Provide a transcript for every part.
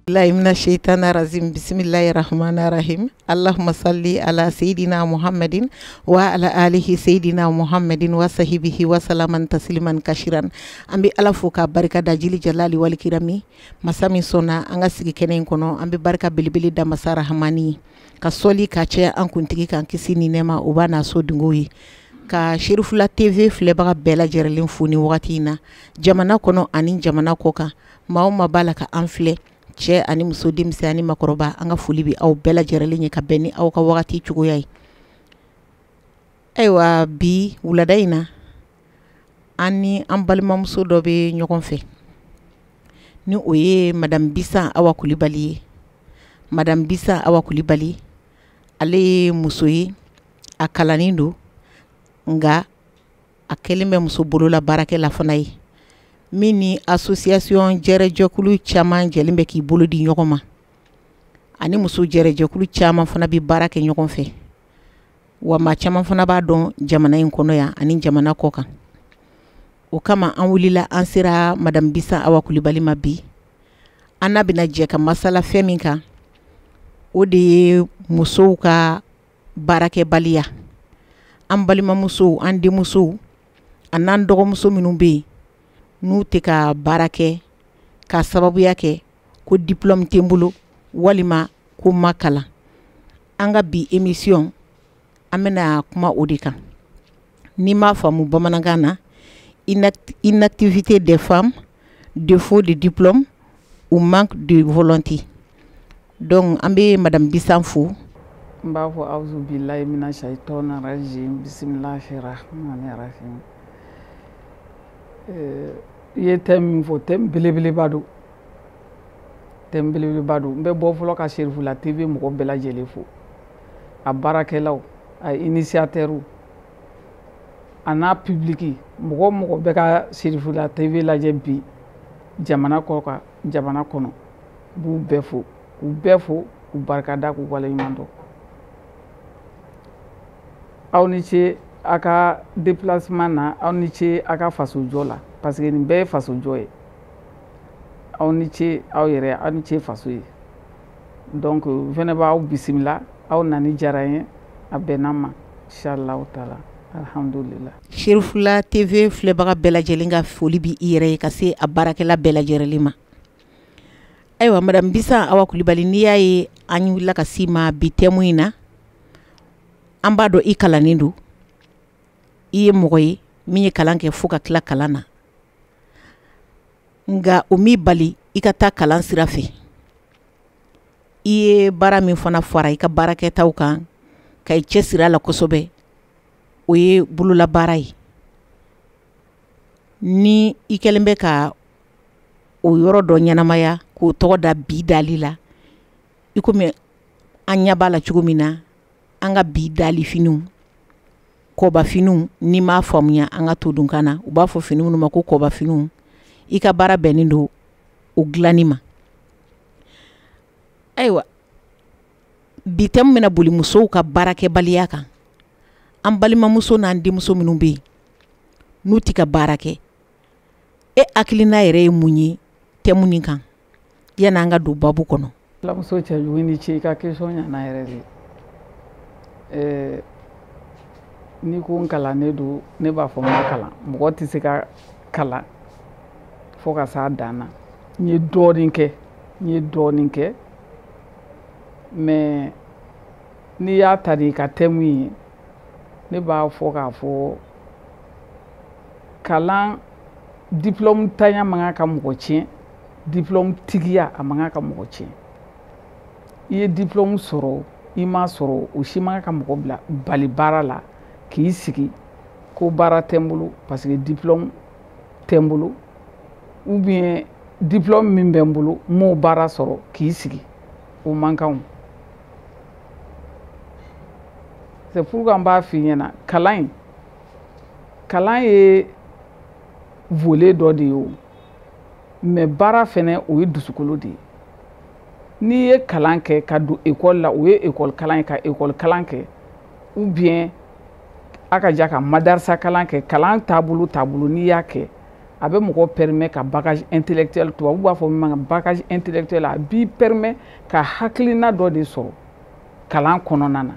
Laimna shaitana razim bismillahirrahmanirrahim. Allahumma salli ala sayidina Muhammadin wa ala alihi sayidina Muhammadin wa sahibihi wa salaman tasliman kashiran. Ambi ala fo ka barika da jili jalali wal kirami masami sona anga sigi kenen kono ambi barika bilibili da masara hamani ka soli ka cɛ an kuntigi kan kisi ni nɛma o b'a na so dungo ye ka Sherifula TV filɛbaga bɛɛ lajɛlen fo ni wagati in na jamana kɔnɔ ani jamana kɔ kan maa o maa b'a la ka an filɛ cɛ ani muso denmisɛn ani makɔrɔba an ka foli bi aw bɛɛ lajɛlen ye ka bɛn ni aw ka wagati cogoya ye. Ayiwa bi wulada in na an ni an balimamuso dɔ bɛ ɲɔgɔn fɛ ni o ye Madame Bisa Awa Kulibali ye. Madame Bisa Awa Kulibali ale ye muso ye a kalanin don nga a kɛlen bɛ muso bolola baarakɛla fana ye min ni association jɛrɛjɛkulu caman jɛlen bɛ k'i bolo di ɲɔgɔn ma ani muso jɛrɛjɛkulu caman fana bɛ baara kɛ ɲɔgɔn fɛ wa maa caman fana b'a dɔn jamana in kɔnɔ yan ani jamana kɔ kan. O kama an wulila an sera Madame Bisa Awa Kulibali ma bi an n'a bɛna jɛ ka masala fɛn min kan o de ye musow ka baarakɛbaliya. An balimamusow an denmusow a n'an dɔgɔmuso minnu bɛ yen n'u tɛ ka baara kɛ ka sababuya kɛ ko diplôme tɛ n bolo walima ko ma kalan. An ka bi émission an bɛna kuma o de kan. N'i m'a faamu bamanankan na inactivité des femmes, défaut de diplôme ou manque de volonté. Donc an bɛ Madame Bisa fo. N b'a fɔ awuzu bilahi mina shayitɔna rajim bisimilahi rahmani rahim. I ye thème min fɔ thème belebeleba don. Thème belebeleba don. N bɛ bɔ fɔlɔ ka Sherifula TV mɔgɔ bɛɛ lajɛlen fo. A baarakɛlaw, a initiateurs a n'a public mɔgɔ mɔgɔ bɛ ka Sherifula TV lajɛ bi jamana kɔ kan jamana kɔnɔ b'u bɛɛ fo k'u bɛɛ fo k'u barikada k'u waleɲuman dɔn. Aw ni ce a ka déplacement na aw ni ce a ka fasojɔ la parce que nin bɛɛ ye fasojɔ ye. Aw ni ce aw yɛrɛ aw ni ce faso ye. Donc fɛnɛ b'aw bisimila aw nani diyara n ye a bɛnna ma inshallah taala alhamdulillah. Sherifula TV filɛbaga bɛɛ lajɛlen ka foli bi i yɛrɛ ye ka se a baarakɛla bɛɛ lajɛlen ma. Ayiwa Madame Bisa Awa Kulibali n'i y'a ye an wulila ka s'i ma bi thème in na an b'a dɔn i kalannen don i ye mɔgɔ ye min ye kalan kɛ fo ka tila kalan na nka o m'i bali i ka taa kalan sira fɛ i ye baara min fana fara i ka baarakɛtaw kan ka i cɛsiri a la kosɛbɛ o ye bololabaara ye ni i kɛlen bɛ ka o yɔrɔ dɔ ɲɛnamaya k'o tɔgɔ da bi dali la i komi an ɲɛ b'a la cogo min na an ka bi dali finiw kɔba finiw n'i m'a faamuya an ka to dunkan na u b'a fɔ fini minnu ma ko kɔba finiw i ka baara bɛnnen don o dilanni ma. Ayiwa bi thème bɛna boli musow ka baarakɛbaliya kan an balimamuso n'an denmuso minnu bɛ yen n'u tɛ ka baara kɛ e hakilina yɛrɛ ye mun ye thème nin kan yanni an ka don babu kɔnɔ. Fulamuso cɛjugu ni ce i ka question ɲana yɛrɛ de. Ni ko n kalannen don ne b'a fɔ n ma kalan mɔgɔ tɛ se ka kalan fo ka s'a dan na. N ye dɔɔnin kɛ mais n'i y'a ta de ka thème ye ne b'a fɔ k'a fɔ kalan diplôme tanya man ka mɔgɔ tiɲɛ diplôme tigiya a man ka mɔgɔ tiɲɛ. I ye diplôme sɔrɔ i m'a sɔrɔ o si man ka mɔgɔ bila bali baara la k'i sigi ko baara tɛ n bolo parce que diplôme tɛ n bolo ou bien diplôme min bɛ n bolo n m'o baara sɔrɔ k'i sigi o man kan. C'est pourquoi n b'a f'i ɲɛna kalan ye volet dɔ de ye o mais baara fɛnɛ o ye dusukolo de ye. N'i ye kalan kɛ ka don école la o ye école kalan ye ka école kalan kɛ ou bien a ka ja ka madarasa kalan kɛ kalan taabolo n'i y'a kɛ a bɛ mɔgɔ permet ka bagage intellectuel to u b'a fɔ min ma bagage intellectuel a b'i permet ka hakilina dɔ de sɔrɔ kalan kɔnɔna na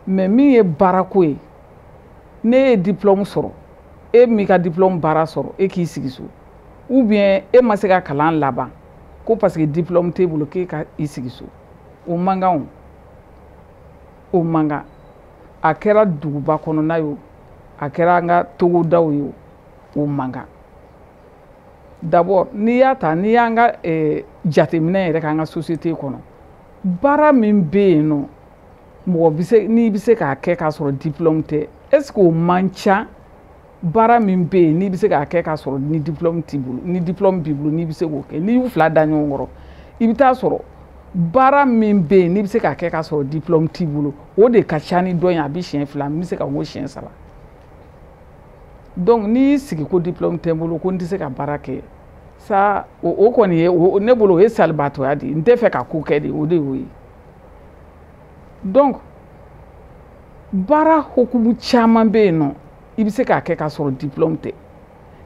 mais min ye baarako ye ne ye diplôme sɔrɔ e min ka diplôme baara sɔrɔ e k'i sigi so ou bien e ma se ka kalan laban ko parce que diplôme t'e bolo k'e ka i sigi so o man kan o man kan a kɛra duguba kɔnɔna ye o a kɛra an ka togodaw ye o man kan d'abord n'i y'a ta n'i y'an ka jateminɛ yɛrɛ k'an ka société kɔnɔ baara min bɛ yen nɔ mɔgɔ bɛ se n'i bɛ se k'a kɛ k'a sɔrɔ diplôme tɛ est ce que o man ca baara min bɛ yen n'i bɛ se k'a kɛ k'a sɔrɔ ni diplôme t'i bolo ni diplôme b'i bolo n'i bɛ se k'o kɛ n'i y'u fila da ɲɔgɔn kɔrɔ i bɛ taa sɔrɔ baara min bɛ yen n'i bɛ se k'a kɛ k'a sɔrɔ diplôme t'i bolo o de ka ca ni dɔ in a bɛ siɲɛ fila n bɛ se ka n ko siɲɛ saba donc n'i y'i sigi ko diplôme tɛ n bolo ko n tɛ se ka baara kɛ sa o kɔni ye ne bolo o ye salibaatɔya de ye n tɛ fɛ ka ko kɛ de o de y'o ye donc baara hukumu caman bɛ yen nɔ i bɛ se k'a kɛ k'a sɔrɔ diplôme tɛ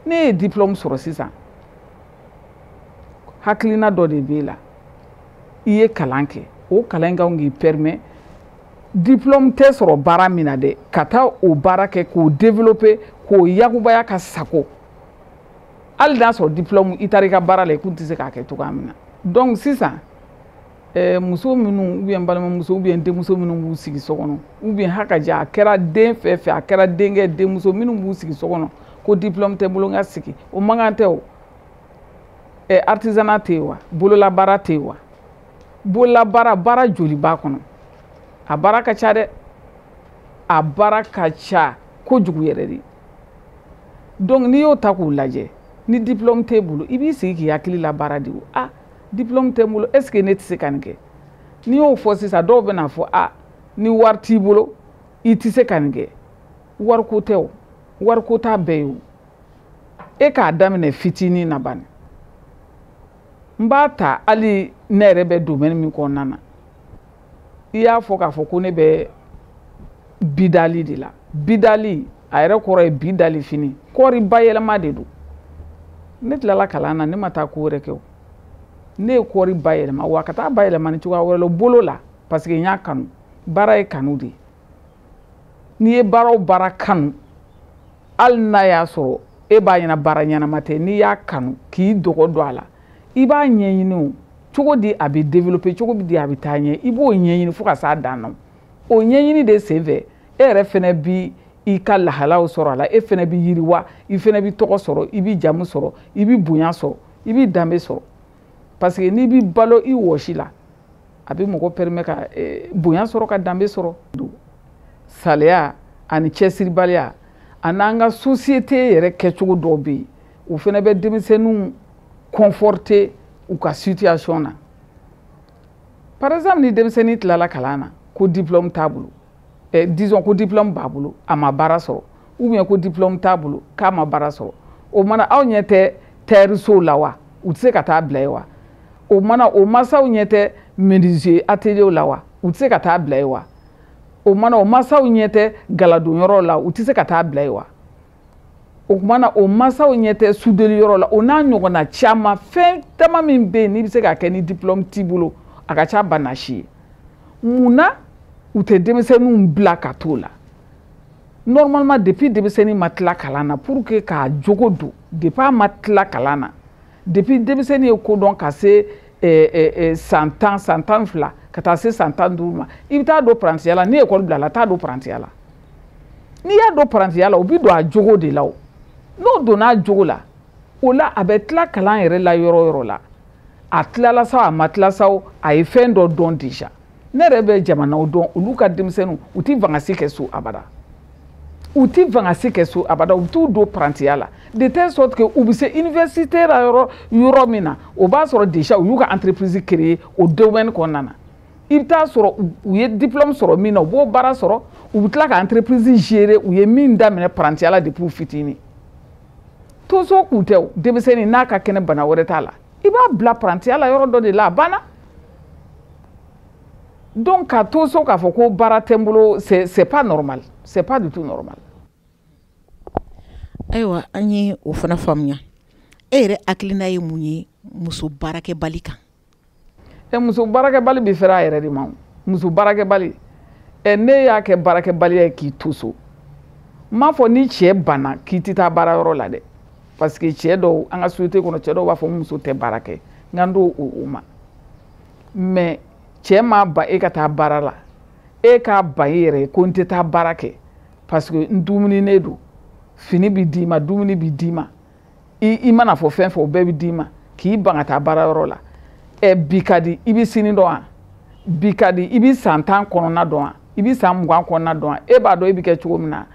ne ye diplôme sɔrɔ sisan hakilina dɔ de b'e la i ye kalan kɛ o kalan kan k'i permet diplôme tɛ sɔrɔ baara min na dɛ ka taa o baara kɛ k'o développer k'o yakubaya ka sago hali n'a sɔrɔ diplôme i taara i ka baara la i kun tɛ se k'a kɛ cogoya min na donc sisan muso minnu ou bien balimamuso ou bien denmuso minnu b'u sigi so kɔnɔ ou bien hakaja a kɛra den fɛn fɛn a kɛra denkɛ denmuso minnu b'u sigi so kɔnɔ ko diplôme tɛ n bolo n ka sigi o man kan tɛ o artisanat tɛ yen wa bololabaara tɛ yen wa bololabaara baara joli b'a kɔnɔ a baara ka ca dɛ a baara ka ca kojugu yɛrɛ de donc n'i y'o ta k'o lajɛ ni diplôme t'e bolo i b'i sigi k'i hakili la baara de o diplôme tɛ n bolo est ce que ne tɛ se ka nin kɛ n'i y'o fɔ sisan dɔw bɛ na fɔ ni wari t'i bolo i tɛ se ka nin kɛ wariko tɛ o wariko t'a bɛɛ ye o e k'a daminɛ fitinin na bani n b'a ta hali ne yɛrɛ bɛ domaine min kɔnɔna na i y'a fɔ k'a fɔ ko ne bɛ bidali de la bidali a yɛrɛ kɔrɔ ye bidali fini kɔɔri bayɛlɛma de don ne tilala kalan na ne ma taa ko wɛrɛ kɛ o ne ye kɔɔri bayɛlɛma wa ka taa bayɛlɛma ni cogoya wɛrɛ la bolo la parce que n y'a kanu baara ye kanu de ye n'i ye baara o baara kanu hali n'a y'a sɔrɔ e b'a ɲɛna baara ɲɛnama tɛ n'i y'a kanu k'i dɔgɔ don a la i b'a ɲɛɲini o cogo di a bɛ développer cogo di a bɛ taa ɲɛ i b'o ɲɛɲini fo ka s'a dan na o ɲɛɲini de senfɛ e yɛrɛ fɛnɛ bi i ka lahalaw sɔrɔ a la e fɛnɛ bi yiriwa i fɛnɛ bi tɔgɔ sɔrɔ i bi jamu sɔrɔ i bi bonya sɔrɔ i bi danbe sɔrɔ parce que n'i bi balo i wɔsi la a bɛ mɔgɔ permet ka bonya sɔrɔ ka danbe sɔrɔ saliya ani cɛsiribaliya a n'an ka société yɛrɛ kɛcogo dɔw bɛ yen o fɛnɛ bɛ denmisɛnninw conforter u ka situation na par exemple ni denmisɛnnin tilala kalan na ko diplôme t'a bolo disons ko diplôme b'a bolo a ma baara sɔrɔ ou bien ko diplôme t'a bolo k'a ma baara sɔrɔ o mana aw ɲɛ tɛ terreso la wa u tɛ se ka taa bila ye wa o mana o masaw ɲɛ tɛ menuisier atelier la wa u tɛ se ka taa bila ye wa o mana o masaw ɲɛ tɛ galadonyɔrɔ la u tɛ se ka taa bila ye wa o mana o masaw ɲɛ tɛ soudeli yɔrɔ la o n'a ɲɔgɔnna caman fɛn caman min bɛ yen n'i bɛ se ka kɛ ni diplôme t'i bolo a ka ca banasi ye munna u tɛ denmisɛnninw bila ka t'o la normalement depuis denmisɛnnin ma tila kalan na pour que k'a jogo don depuis a ma tila kalan na depuis denmisɛnnin ye ko dɔn ka se san 10 san 12 ka taa se san 15 ma i bɛ taa don parantiya la ni école bilala taa don parantiya la n'i y'a don parantiya la o bɛ don a jogo de la o n'o donna a jogo la o la a bɛ tila kalan yɛrɛ la yɔrɔ o yɔrɔ la a tilala sa a ma tila sa o a ye fɛn dɔ dɔn déjà ne yɛrɛ bɛ jamanaw dɔn olu ka denmisɛnninw u tɛ vangasi kɛ so abada u tɛ vangasi kɛ so abada u bɛ t'u don parantiya la de telle sorte que u bɛ se université la yɔrɔ min na o b'a sɔrɔ déjà u y'u ka entreprise créer o domaine kɔnɔna na i bɛ taa sɔrɔ u ye diplôme sɔrɔ min na u b'o baara sɔrɔ u bɛ tila ka entreprise gérer u ye min daminɛ parantiya la depuis u fitinin tonso k'u tɛ o denmisɛnnin n'a ka kɛnɛ bana wɛrɛ t'a la i b'a bila parantiya la yɔrɔ dɔ de la a banna donc ka to so k'a fɔ ko baara tɛ n bolo c'est pas normal c'est pas du tout normal Ayiwa an ye o fana faamuya e yɛrɛ hakilina ye mun ye muso baarakɛbali kan? Muso baarakɛbali bɛ fɛrɛ a yɛrɛ de ma. Muso baarakɛbali ne y'a kɛ baarakɛbaliya ye k'i to so. M'a fɔ ni cɛ banna k'i tɛ taa baarayɔrɔ la dɛ, parce que cɛ dɔw an ka société kɔnɔ cɛ dɔw b'a fɔ muso tɛ baara kɛ, nka n t'o o ma. Mais cɛ m'a ban e ka taa baara la, e k'a ban e yɛrɛ ko n tɛ taa baara kɛ parce que n dumuninen don, fini bɛ d'i ma, dumuni bɛ d'i ma, i mana fɔ fɛn fɛn o bɛɛ bɛ d'i ma, k'i ban ka taa baarayɔrɔ la. Bi ka di i bɛ sini dɔn wa? Bi ka di i bɛ san 10 kɔnɔna dɔn wa? I bɛ san 20 kɔnɔna dɔn wa? E b'a dɔn e bɛ kɛ cogo min na.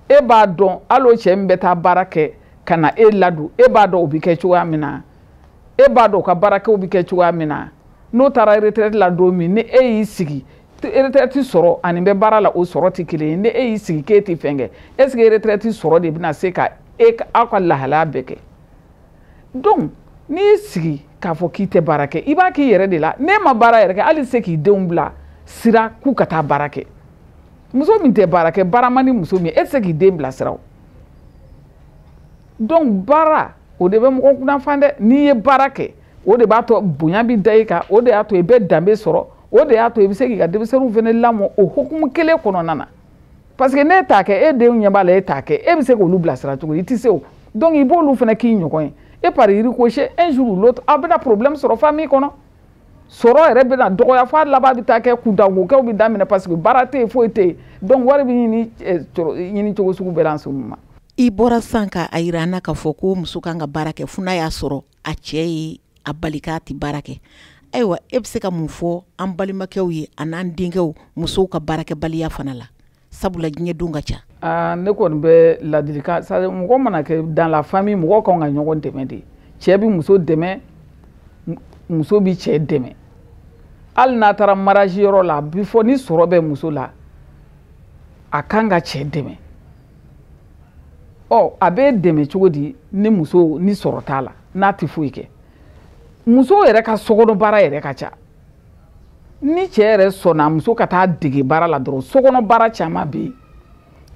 E b'a dɔn hali o cɛ min bɛ taa baara kɛ ka na e ladon, e b'a dɔn o bɛ kɛ cogoya min na. E b'a dɔn o ka baarakɛw bɛ kɛ cogoya min na. N'o taara retraite la don min ni e y'i sigi, retraite sɔrɔ ani bɛ baara la o sɔrɔ tɛ kelen ye. Ni e y'i sigi k'e tɛ fɛn kɛ, est ce que retraite sɔrɔ de bɛna se ka aw ka lahalaya bɛɛ kɛ? Donc n'i y'i sigi k'a fɔ k'i tɛ baara kɛ, i b'a k'i yɛrɛ de la. N'e ma baara yɛrɛ kɛ, hali se k'i denw bila sira k'u ka taa baara kɛ. Muso min tɛ baara kɛ, baara man di muso min, e tɛ se k'i den bila sira o. Donc baara o de bɛ mɔgɔ kunnafan dɛ. N'i ye baara kɛ, o de b'a to bonya bɛ da i kan, o de y'a to i bɛ danbe sɔrɔ, o de y'a to i bɛ se k'i ka denmisɛnninw fana lamɔ o hukumu kelen kɔnɔna na. Parce que n'e t'a kɛ, e denw ɲɛ b'a la e t'a kɛ, e bɛ se k'olu bila sira cogo di? I tɛ se o. Donc i b'olu fana k'i ɲɔgɔn ye. Et par ricochet, un jour ou l'autre, aw bɛna problème sɔrɔ famille kɔnɔ. Sɔrɔ yɛrɛ bɛna dɔgɔya fo a laban bɛ taa kɛ kuntanko bɛ daminɛ parce que baara tɛ yen foyi tɛ yen. Donc wari bɛ ɲini cogo sugu bɛɛ la en ce moment. I bɔra sisan k'a yira an na k'a fɔ ko muso kan ka baara kɛ fo n'a y'a sɔrɔ a cɛ ye a bali k'a tɛ baara kɛ. Ayiwa e bɛ se ka mun fɔ an balimakɛw ye an'an denkɛw musow ka baarakɛbaliya fana la? Sabula diɲɛ don ka ca. Ne kɔni bɛ ladilikan mɔgɔ mana kɛ dans la famille mɔgɔ kan ka ɲɔgɔn dɛmɛ de. Cɛ bɛ muso dɛmɛ, muso bɛ cɛ dɛmɛ. Hali n'a taara mariage yɔrɔ la, a bɛ fɔ ni sɔrɔ bɛ muso la, a kan ka cɛ dɛmɛ. A bɛ dɛmɛ cogo di ni muso ni sɔrɔ t'a la n'a tɛ foyi kɛ? Muso yɛrɛ ka sokɔnɔ baara yɛrɛ ka ca. Ni cɛ yɛrɛ sɔnna muso ka taa dege baara la dɔrɔn sokɔnɔ baara caman bɛ yen.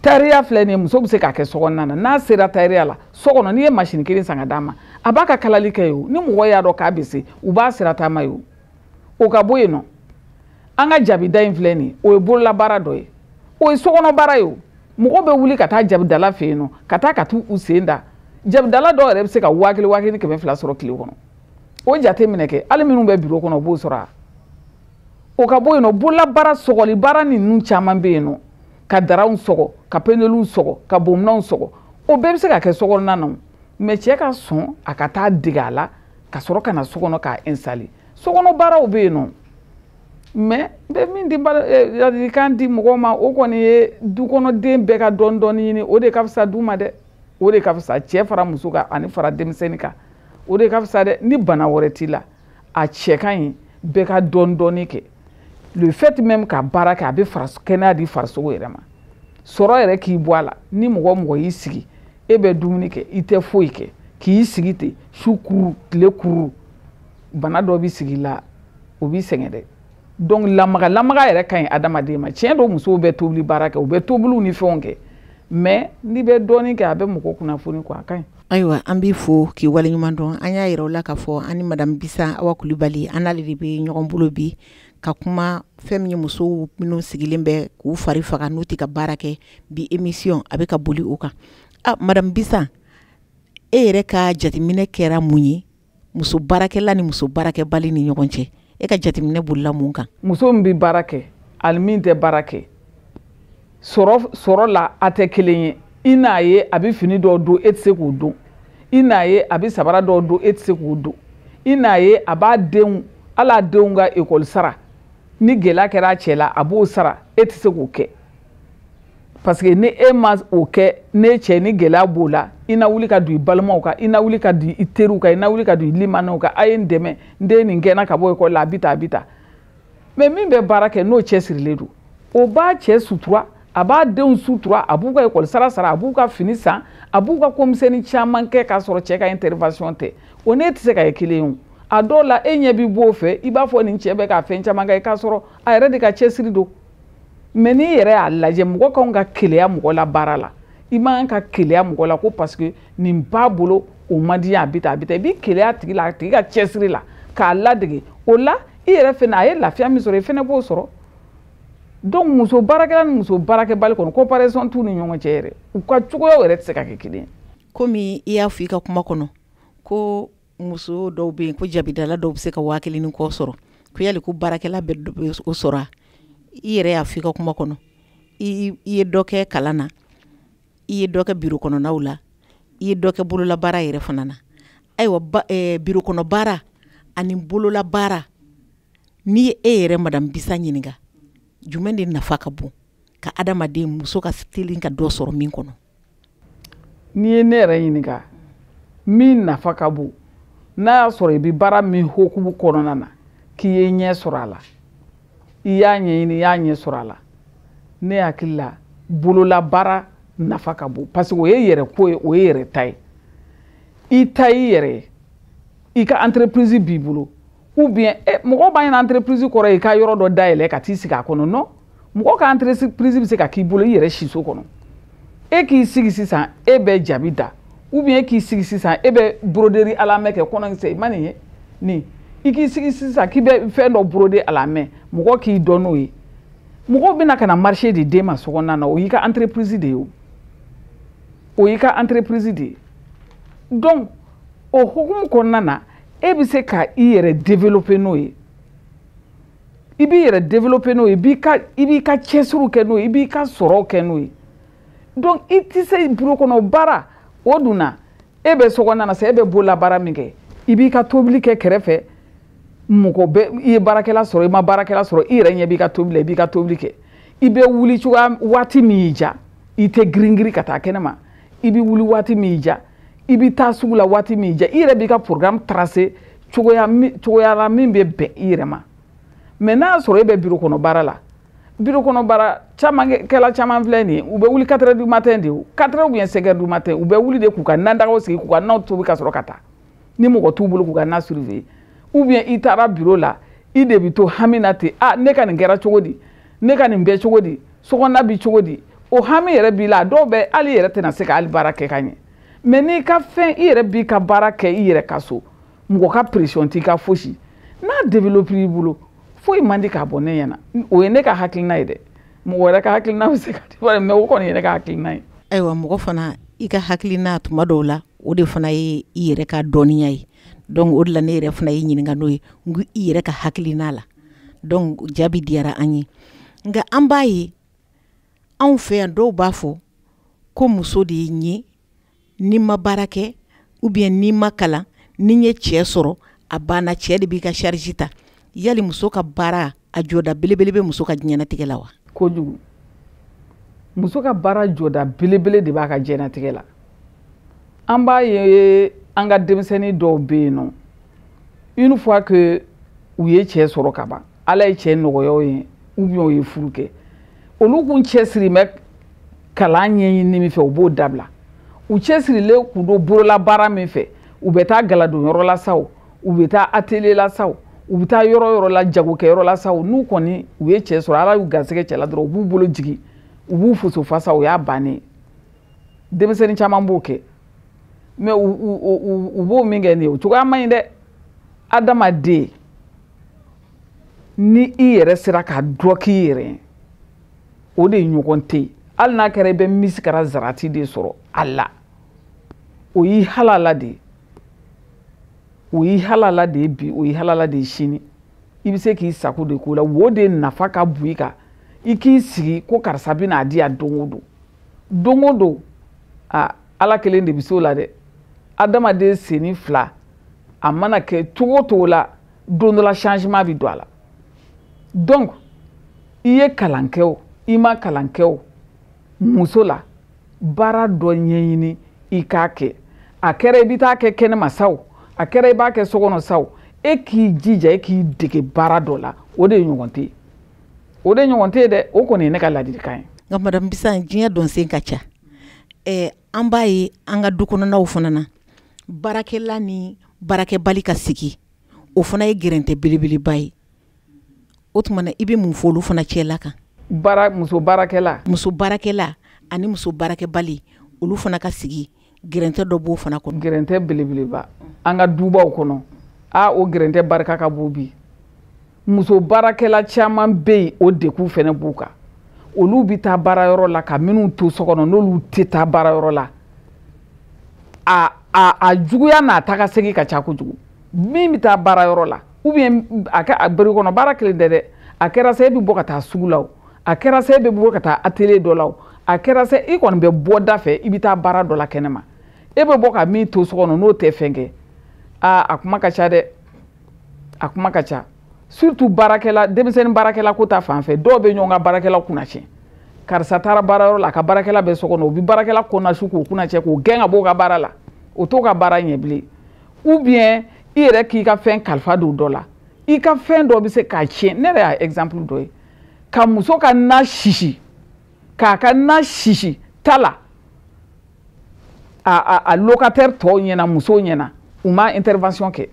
Taariya filɛ nin ye muso bɛ se k'a kɛ sokɔnɔna na. N'a sera taariya la sokɔnɔ n'i ye machine kelen san ka d'a ma, a b'a ka kalali kɛ yen. Ni mɔgɔ y'a dɔn k'a bɛ se, u b'a sira taama yen. O ka bɔ yen nɔ. An ka jabida in filɛ nin ye, o ye bololabaara dɔ ye. O ye sokɔnɔ baara ye. Mɔgɔ bɛ wuli ka taa jabidala fɛ yen nɔ, ka taa ka t'u sen da. Jabidala dɔw yɛrɛ bɛ se ka 1000, 1500 sɔrɔ tile kɔnɔ. O jate minɛ kɛ, hali minnu bɛ bureau kɔnɔ o b'o sɔrɔ. O ka bɔ yen nɔ, bololabaara sɔgɔli baara ninnu caman bɛ yen nɔ. Ka daranw sɔgɔ, ka pendeluw sɔgɔ, ka bomnaw sɔgɔ. O bɛɛ bɛ se ka kɛ sokɔnɔna na. Mais cɛ ka sɔn a ka taa dege a la, ka sɔrɔ ka na sokɔnɔ k'a installer. Sokɔnɔ baaraw bɛ yen nɔ. Mais n bɛ min di ladilikan di mɔgɔw ma, o kɔni ye dukɔnɔden bɛɛ ka dɔɔni dɔɔni ɲini, o de ka fisa du ma dɛ. O de ka fisa cɛ fara muso kan ani fara denmisɛnnin kan. O de ka fisa dɛ. Ni bana wɛrɛ t'i la, a cɛ ka ɲi bɛɛ ka dɔɔni dɔɔni kɛ. Le fait même ka baara kɛ a bɛ kɛnɛya di farisogo yɛrɛ ma. Sɔrɔ yɛrɛ k'i bɔ a la, ni mɔgɔ mɔgɔ y'i sigi, e bɛ dumuni kɛ, i tɛ foyi kɛ, k'i sigi ten, su kuru, tile kuru, bana dɔ b'i sigi la, o b'i sɛgɛn dɛ. Donc lamaga yɛrɛ ka ɲi adamaden ma. Tiɲɛ don musow bɛ tobili baara kɛ, u bɛ tobiliw ni fɛnw kɛ. Mais n'i bɛ dɔɔni kɛ a bɛ mɔgɔ kunnafoni quoi, a ka ɲi. Ayiwa an b'i fo k'i waleɲuman dɔn. An y'a yira u la k'a fɔ an ni madame Bisa Awa Kulibali an n'ale de bɛ ɲɔgɔn bolo bi ka kuma fɛn min ye musow minnu sigilen bɛ k'u fari faga n'u tɛ ka baara kɛ bi émission a bɛ ka boli o kan. Madame Bisa, e yɛrɛ ka jateminɛ kɛra mun ye muso baarakɛla ni muso baarakɛbali ni ɲɔgɔn cɛ? E ka jateminɛ bolila mun kan? Muso min bɛ baara kɛ ani min tɛ baara kɛ, sɔrɔ la a tɛ kelen ye. I n'a ye a bɛ fini dɔw don e tɛ se k'o don. I n'a ye a bɛ sabara dɔw don e tɛ se k'o don. I n'a ye a b'a denw, hali a denw ka école sara, ni gɛlɛya kɛra a cɛ la a b'o sara, e tɛ se k'o kɛ. Parce que ni e ma o kɛ, ne cɛ ni gɛlɛya b'o la, i na wuli ka don i balimaw kan, i na wuli ka don i teriw kan, i na wuli ka don i limanaw kan, a ye n dɛmɛ, n den nin kɛnna ka bɔ école la, a bɛ tan. Mais min bɛ baara kɛ n'o cɛ sirilen don, o b'a cɛ sutura, a b'a denw sutura, a b'u ka école sara, a b'u ka fini san, a b'u ka komisɛnni caman kɛ k'a sɔrɔ cɛ ka intervention tɛ. O ne tɛ se ka kɛ kelen ye. A dɔw la e ɲɛ b'i b'o fɛ, i b'a fɔ nin cɛ bɛ ka fɛn caman kɛ, k'a sɔrɔ a yɛrɛ de ka cɛsiri don. Mais n'i yɛrɛ y'a lajɛ mɔgɔ kan ka keleya mɔgɔ la baara la, i man ka keleya mɔgɔ la ko parce que nin b'a bolo o man di a bɛ tan i b'i keleya tigi la a tigi ka cɛsiri la k'a ladege o la i yɛrɛ fɛnɛ a ye lafiya min sɔrɔ i fɛnɛ b'o sɔrɔ donc muso baarakɛla ni muso baarakɛbali kɔnɔ comparaison t'u ni ɲɔgɔn cɛ yɛrɛ u ka cogoyaw yɛrɛ tɛ se ka kɛ kelen ye. Komi i y'a fɔ i ka kuma kɔnɔ ko muso dɔw bɛ yen ko jabidala dɔw bɛ se ka 1000 ni kɔ sɔrɔ ko yali ko baarakɛla bɛ o sɔrɔ a i yɛrɛ y'a fɔ i ka kuma kɔnɔ i ye dɔ kɛ kalan na i ye dɔ kɛ biro kɔnɔnaw la i ye dɔ kɛ bolola baara yɛrɛ fana na ayiwa biro kɔnɔ baara ani bolola baara ni e yɛrɛ madame Bisa ɲininka jumɛn de nafa ka bon ka adamaden muso ka teli ka dɔ sɔrɔ min kɔnɔ. N'i ye ne yɛrɛ ɲininka min nafa ka bon n'a y'a sɔrɔ i bɛ baara min hokumu kɔnɔna na k'i ye ɲɛ sɔrɔ a la i y'a ɲɛɲini i y'a ɲɛ sɔrɔ a la ne hakili la bolola baara nafa ka bon parce que o ye yɛrɛ ko ye o ye yɛrɛ ta ye i ta i yɛrɛ ye i ka entreprise b'i bolo ou bien mɔgɔ b'a ɲɛna entreprise kɔrɔ i ka yɔrɔ dɔ dayɛlɛ ka t'i sigi a kɔnɔ non mɔgɔ ka entreprise bɛ se ka k'i bolo i yɛrɛ siso kɔnɔ e k'i sigi sisan e bɛ jabi da ou bien e k'i sigi sisan e bɛ broderie à la main kɛ kɔnɔ i ma nin ye nin i k'i sigi sisan k'i bɛ fɛn dɔ broder à la main mɔgɔ k'i dɔn n'o ye mɔgɔ bɛna ka na marché de d'e ma sokɔnɔna na o y'i ka entreprise de ye o y'i ka entreprise de ye donc o hukumu kɔnɔna na e bɛ se ka i yɛrɛ développer n'o ye i b'i yɛrɛ développer n'o ye i b'i ka cɛsiriw kɛ n'o ye i b'i ka sɔrɔw kɛ n'o ye donc i tɛ se biro kɔnɔ baara o dun na e bɛ sokɔnɔna na sa e bɛ bolola baara min kɛ i b'i ka tobili kɛ kɛrɛfɛ mɔgɔ bɛ i ye baarakɛla sɔrɔ i ma baarakɛla sɔrɔ i yɛrɛ ɲɛ b'i ka tobili la i b'i ka tobili kɛ i bɛ wuli cogoya waati min y'i ja i tɛ girin-girin ka taa kɛnɛma i bɛ wuli waati min y'i ja i bɛ taa sugu la waati min y'i ja i yɛrɛ b'i ka programme tracer cogoya la min bɛ bɛn i yɛrɛ ma mais n'a y'a sɔrɔ e bɛ biro kɔnɔ baara la biro kɔnɔ baara kɛla caman filɛ nin ye u bɛ wuli 4 heures du matin de 4 heures ou bien 5 heures du matin u bɛ wuli de k'u ka nadagaw sigi k'u ka naw tobi ka sɔrɔ ka taa ni mɔgɔ t'u bolo k'u ka na surveiller ou bien i taara biro la i de bɛ to hami na ten ne ka nin kɛra cogo di ne ka nin bɛ cogo di sokɔnɔna bi cogo di o hami yɛrɛ b'i la dɔw bɛ hali yɛrɛ tɛna se ka hali baara kɛ ka ɲɛ mais n'i ka fɛn i yɛrɛ b'i ka baara kɛ i yɛrɛ ka so mɔgɔ ka pression t'i ka fosi n'a développer i bolo foyi man di k'a bɔ ne ɲɛna o ye ne ka hakilina ye dɛ mɔgɔ wɛrɛ ka hakilina bɛ se ka di mais o kɔni ye ne ka hakilina ye. Ayiwa mɔgɔ fana i ka hakilina tuma dɔw la o de fana ye i yɛrɛ ka dɔnniya ye donc o de la ne yɛrɛ fana y'i ɲininka n'o ye n ko i yɛrɛ ka hakilina la donc jaabi diyara an ye nka an b'a ye anw fɛ yan dɔw b'a fɔ ko muso de ye ɲɛ n'i ma baara kɛ ou bien n'i ma kalan ni ye cɛ sɔrɔ a banna cɛ de b'i ka charge ta yali muso ka baara a jɔda belebele bɛ muso ka diɲɛnatigɛ la wa. Kojugu muso ka baara jɔda belebele de b'a ka diɲɛnatigɛ la an b'a ye an ka denmisɛnnin dɔw bɛ yen nɔ une fois que u ye cɛ sɔrɔ ka ban ala ye cɛ nɔgɔya ye ou bien u ye furu kɛ olu kun cɛsiri bɛ kalan ɲɛɲini min fɛ u b'o dabila u cɛsirilen k'u don bolola baara min fɛ u bɛ taa galadonyɔrɔ la sa u bɛ taa atelier la sa u bɛ taa yɔrɔ la jagokɛyɔrɔ la sa n'u kɔni u ye cɛ sɔrɔ ala y'u garisɛgɛ cɛ la dɔrɔn u b'u bolo jigin u b'u foso fasa o y'a bannen denmisɛnnin caman b'o kɛ mais u b'o min kɛ nin ye o cogoya man ɲi dɛ adamaden ni i yɛrɛ sera ka dɔ k'i yɛrɛ ye o de ye ɲɔgɔn tɛ yen hali n'a kɛra i bɛ misikara zarati de sɔrɔ a la o y'i halala de ye o y'i halala de ye bi o y'i halala de ye sini i bɛ se k'i sago de k'o la wo de nafa ka bon i kan i k'i sigi ko karisa bɛna a di yan don o don ala kelen de bɛ se o la dɛ adamaden senni fila a mana kɛ cogo o cogo la don dɔ la changement bɛ don a la donc i ye kalan kɛ o i ma kalan kɛ o muso la baara dɔ ɲɛɲini i k'a kɛ a kɛra i bɛ taa kɛ kɛnɛma sa o a kɛra i b'a kɛ so kɔnɔ sa o e k'i jija e k'i dege baara dɔ la o de ye ɲɔgɔn tɛ ye o de ɲɔgɔn tɛ ye dɛ o kɔni ye ne ka ladilikan ye. nka madame Bisa diɲɛ dɔnsen ka ca an b'a ye an ka du kɔnɔnaw fana na baarakɛla ni baarakɛbali ka sigi o fana ye gɛrɛntɛ belebeleba ye o tuma na i bɛ mun fɔ olu fana cɛla kan. muso baarakɛla ani muso barakɛbali olu fana ka sigi gɛrɛntɛ dɔ b'o fana kɔnɔ. Gɛrɛntɛ belebeleba an ka dubaw kɔnɔ o gɛrɛntɛ barika ka bon bi muso baarakɛla caman bɛ yen o degun fana b'u kan olu bɛ taa baarayɔrɔ la ka minnu to so kɔnɔ n'olu tɛ taa baarayɔrɔ la a juguya n'a taga segin ka ca kojugu min bɛ taa baarayɔrɔ la ou bien a bari kɔnɔ baara kelen tɛ dɛ a kɛra se e bɛ bɔ ka taa sugu la o a kɛra se e bɛ bɔ ka taa atelier dɔ la o a kɛra se i kɔni bɛ bɔ da fɛ i bɛ taa baara dɔ la kɛnɛma e bɛ bɔ ka min to so kɔnɔ n'o tɛ fɛn kɛ a kuma ka ca dɛ a kuma ka ca surtout baarakɛla denmisɛnnin baarakɛla ko ta fan fɛ dɔw bɛ ɲɔgɔn ka baarakɛla kunna tiɲɛ karisa taara baarayɔrɔ la a ka baarakɛla bɛ so kɔnɔ o bɛ baarakɛla kɔnna su k'o kunna tiɲɛ k'o gɛn ka bɔ o ka baara la o t'o ka baara ɲɛ bilen ou bien i yɛrɛ k'i ka fɛn kalifa don dɔ la i ka fɛn dɔ bɛ se k'a tiɲɛ ne yɛrɛ y'a exemple dɔ ye ka muso ka na sisi k'a ka na sisi ta la a locataire tɔw ɲɛna musow ɲɛna u ma intervention kɛ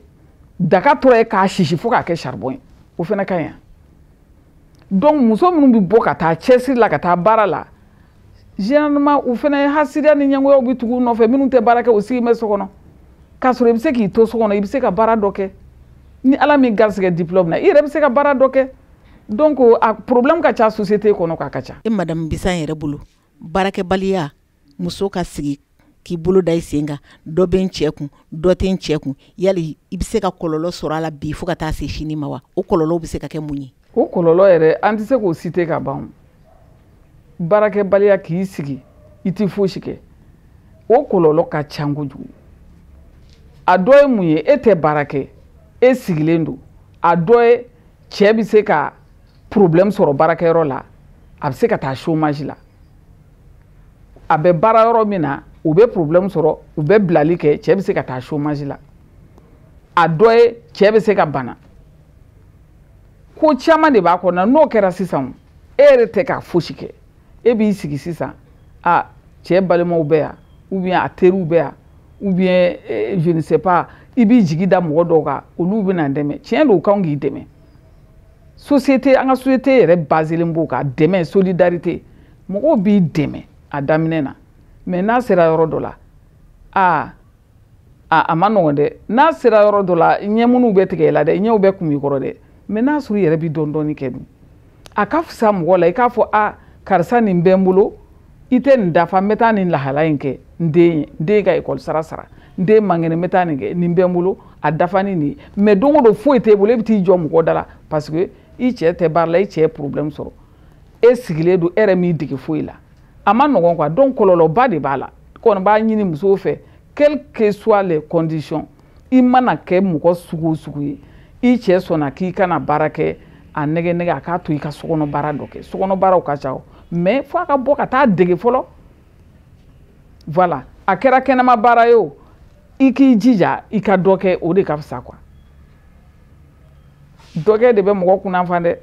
daga tora ye k'a sisi fo k'a kɛ charbon ye o fana ka ɲi donc muso minnu bɛ bɔ ka taa cɛsiri la ka taa baara la généralement u fana hasidiya ni ɲɛngoyaw bɛ tugu u nɔfɛ minnu tɛ baara kɛ o sigi bɛ so kɔnɔ k'a sɔrɔ i bɛ se k'i to so kɔnɔ i bɛ se ka baara dɔ kɛ ni ala min garisigɛ diplôme na i yɛrɛ bɛ se ka baara dɔ kɛ donc a problème ka ca société kɔnɔ k'a ka ca. E madame Bisan yɛrɛ bolo baarakɛbaliya muso ka sigi k'i bolo da i sen kan dɔ bɛ n cɛ kun dɔ tɛ n cɛ kun yali i bɛ se ka kɔlɔlɔ sɔrɔ a la bi fo ka taa se sini ma wa o kɔlɔlɔw bɛ se ka kɛ mun ye. O kɔlɔlɔ yɛrɛ an tɛ se k'o citer ka ban baarakɛbaliya k'i sigi i tɛ fosi kɛ o kɔlɔlɔ ka ca kojugu a dɔ ye mun ye e tɛ baara kɛ e sigilen don a dɔ ye cɛ bɛ se ka problème sɔrɔ baarakɛyɔrɔ la a bɛ se ka taa chômage la a bɛ baara yɔrɔ min na u bɛ problème sɔrɔ u bɛ bilali kɛ cɛ bɛ se ka taa chômage la a dɔ ye cɛ bɛ se ka bana ko caman de b'a kɔnɔ n'o kɛra sisan e yɛrɛ tɛ ka fosi kɛ e b'i sigi sisan cɛ balimaw bɛ yan ou bien a teriw bɛ yan ou bien je ne sais pas i b'i jigi da mɔgɔ dɔw kan olu bɛ na dɛmɛ tiɲɛ don u kan k'i dɛmɛ société an ka société yɛrɛ baselen b'o kan dɛmɛ solidarité mɔgɔw b'i dɛmɛ a daminɛ na mais n'a sera yɔrɔ dɔ la a ma nɔgɔn dɛ n'a sera yɔrɔ dɔ la ɲɛ minnu bɛ tigɛ i la dɛ ɲɛw bɛ kun i kɔrɔ dɛ mais n'a sɔrɔ i yɛrɛ bɛ dɔɔnin kɛ dun a ka fisa mɔgɔ la i k'a fɔ karisa nin bɛ n bolo i tɛ nin dafa n bɛ taa nin lahala in kɛ n den ka école sara n den man kɛnɛ n bɛ taa nin kɛ nin bɛ n bolo a dafa ni nin ye mais don o don foyi t'e bolo e bɛ t'i jɔ mɔgɔ da la parce que i cɛ tɛ baara la i cɛ ye problème sɔrɔ e sigilen don e yɛrɛ m'i dege foyi la a ma nɔgɔn quoi donc kɔlɔlɔba de b'a la kɔni b'a ɲini musow fɛ quelles que soient les conditions i mana kɛ mɔgɔ sugu o sugu ye i cɛ sɔnna k'i kana baara kɛ a nɛgɛ a k'a to i ka sokɔnɔ baara dɔ kɛ sokɔnɔ baaraw ka ca mais fo a ka bɔ ka taa dege fɔlɔ voilà a kɛra kɛnɛma baara ye o i k'i jija i ka dɔ kɛ o de ka fisa quoi dɔ kɛ de bɛ mɔgɔ kunna fa dɛ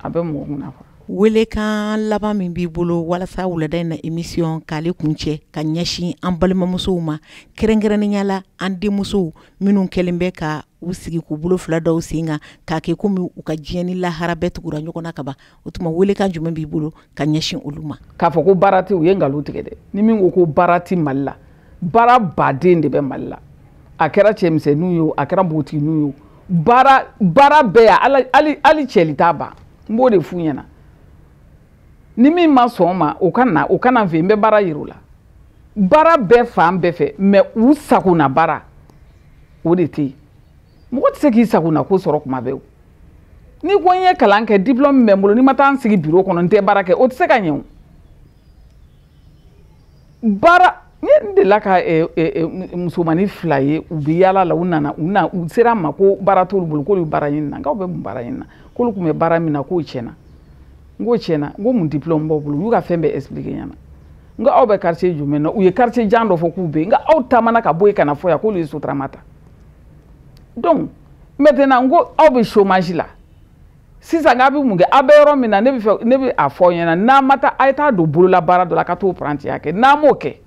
a bɛ mɔgɔ kunna fa. Welekan laban min b'i bolo walasa wulada in na émission k'ale kuncɛ ka ɲɛsin an balimamusow ma kɛrɛnkɛrɛnnenya la an denmusow minnu kɛlen bɛ ka u sigi k'u bolo fila dɔw sen kan k'a kɛ komi u ka diɲɛ ni lahara bɛɛ tugura ɲɔgɔn na ka ban o tuma welekan jumɛn b'i bolo ka ɲɛsin olu ma. K'a fɔ ko baara tɛ u ye nkalon tigɛ dɛ ni min ko baara tɛ Mali la baara baden de bɛ Mali la a kɛra cɛmisɛnninw ye o a kɛra npogotigininw ye o baara bɛɛ yan hali cɛli t'a ban n b'o de f'u ɲɛna ni min ma sɔn ma o ka na n fɛ n bɛ baara yir'u la baara bɛɛ fan bɛɛ fɛ mais u sagona baara o de tɛ yen mɔgɔ tɛ se k'i sagona ko sɔrɔ kuma bɛɛ o ni ko n ye kalan kɛ diplôme min bɛ n bolo ni ma taa n sigi bureau kɔnɔ n tɛ baara kɛ o tɛ se ka ɲɛ o baara n delila ka musomanin 2 ye u bɛ yaala la u sera n ma ko baara t'olu bolo k'olu baara ɲini na k'aw bɛ mun baara ɲini na k'olu tun bɛ baara min na k'o tiɲɛna n ko tiɲɛna n ko mun diplôme b'aw bolo u y'u ka fɛn bɛɛ expliquer ɲɛna n ko aw bɛ quartier jumɛn na u ye quartier jan dɔ fɔ k'u bɛ yen n ko aw taamana ka bɔ yen ka na fɔ yan k'olu ye sotarama ta donc maintenant n ko aw bɛ chômage la sisan k'a bɛ mun kɛ aw bɛ yɔrɔ min na ne bɛ a fɔ aw ɲɛna n'a ma taa a ye taa don bolola baara dɔ la ka t'o parantiya kɛ n'a m'o kɛ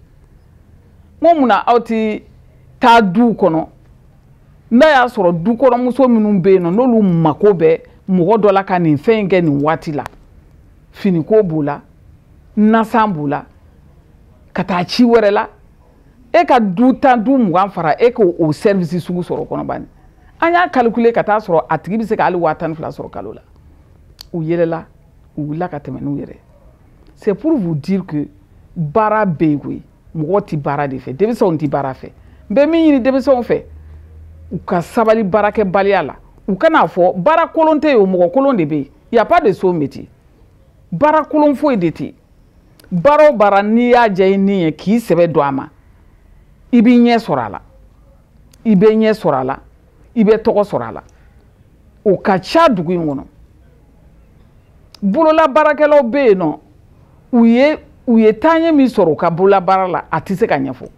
n ko munna aw tɛ taa duw kɔnɔ n'a y'a sɔrɔ dukɔnɔmuso minnu bɛ yen nɔ n'olu mako bɛ mɔgɔ dɔ la ka nin fɛn in kɛ nin waati la finiko b'u la nasan b'u la ka taa ci wɛrɛ la e ka du 10 du 20 fara e ko o service sugu sɔrɔ kɔnɔ bani an y'a calculer ka taa sɔrɔ a tigi bɛ se ka hali 12 sɔrɔ kalo la u yɛlɛla u wulila ka tɛmɛ n'u yɛrɛ c'est pour vous dire que baara bɛ yen koyi mɔgɔ tɛ baara de fɛ denmisɛnw tɛ baara fɛ n bɛ min ɲini denmisɛnw fɛ u ka sabali baarakɛbaliya la u kana fɔ baara kolon tɛ yen o mɔgɔ kolon de bɛ yen y a pas de sot métier baara kolon foyi de tɛ yen baara o baara n'i y'a diya i ni ye k'i sɛbɛ don a ma i b'i ɲɛ sɔrɔ a la i bɛ ɲɛ sɔrɔ a la i bɛ tɔgɔ sɔrɔ a la o ka ca dugu in kɔnɔ bolola baarakɛlaw bɛ yen nɔ u ye taaɲɛ min sɔrɔ u ka bolola baara la a tɛ se ka ɲɛfɔ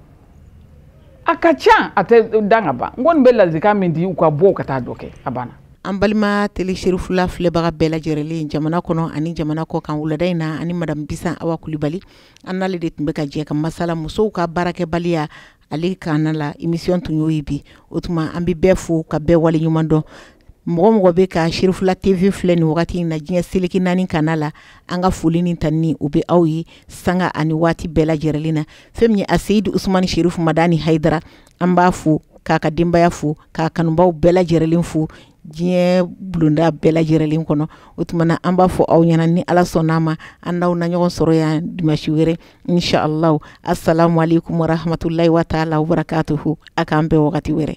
a ka ca a tɛ dan ka ban n kɔni bɛ ladilikan min di u ka bɔ ka taa dɔ kɛ a banna. An balima télécherifula filɛbaga bɛɛ lajɛlen jamana kɔnɔ ani jamana kɔ kan wulada in na ani madame Bisa Awa Kulibali an n'ale de tun bɛ ka jɛ ka masala musow ka baarakɛbaliya ale kan la émission tun y'o ye bi o tuma an bɛ bɛɛ fo ka bɛɛ wale ɲuman dɔn mɔgɔ bɛ ka Serifula TV filɛ ni wagati in na diɲɛ seleki 4 kana la an ka foli ni tanni o bɛ aw ye sanga ani waati bɛɛ lajɛlen na fɛn min ye Aseyidu Usumani Sherifu Madani Hayidara an b'a fo k'a ka denbaya fo k'a kanubaw bɛɛ lajɛlen fo diɲɛ bulonda bɛɛ lajɛlen kɔnɔ o tuma na an b'a fɔ aw ɲɛna ni Ala sɔnn'a ma an n'aw na ɲɔgɔn sɔrɔ yan dimanche wɛrɛ inshallah assalamu alaikum wa rahmatullahi wa ta'ala wa barakatuhu a k'an bɛɛ wagati wɛrɛ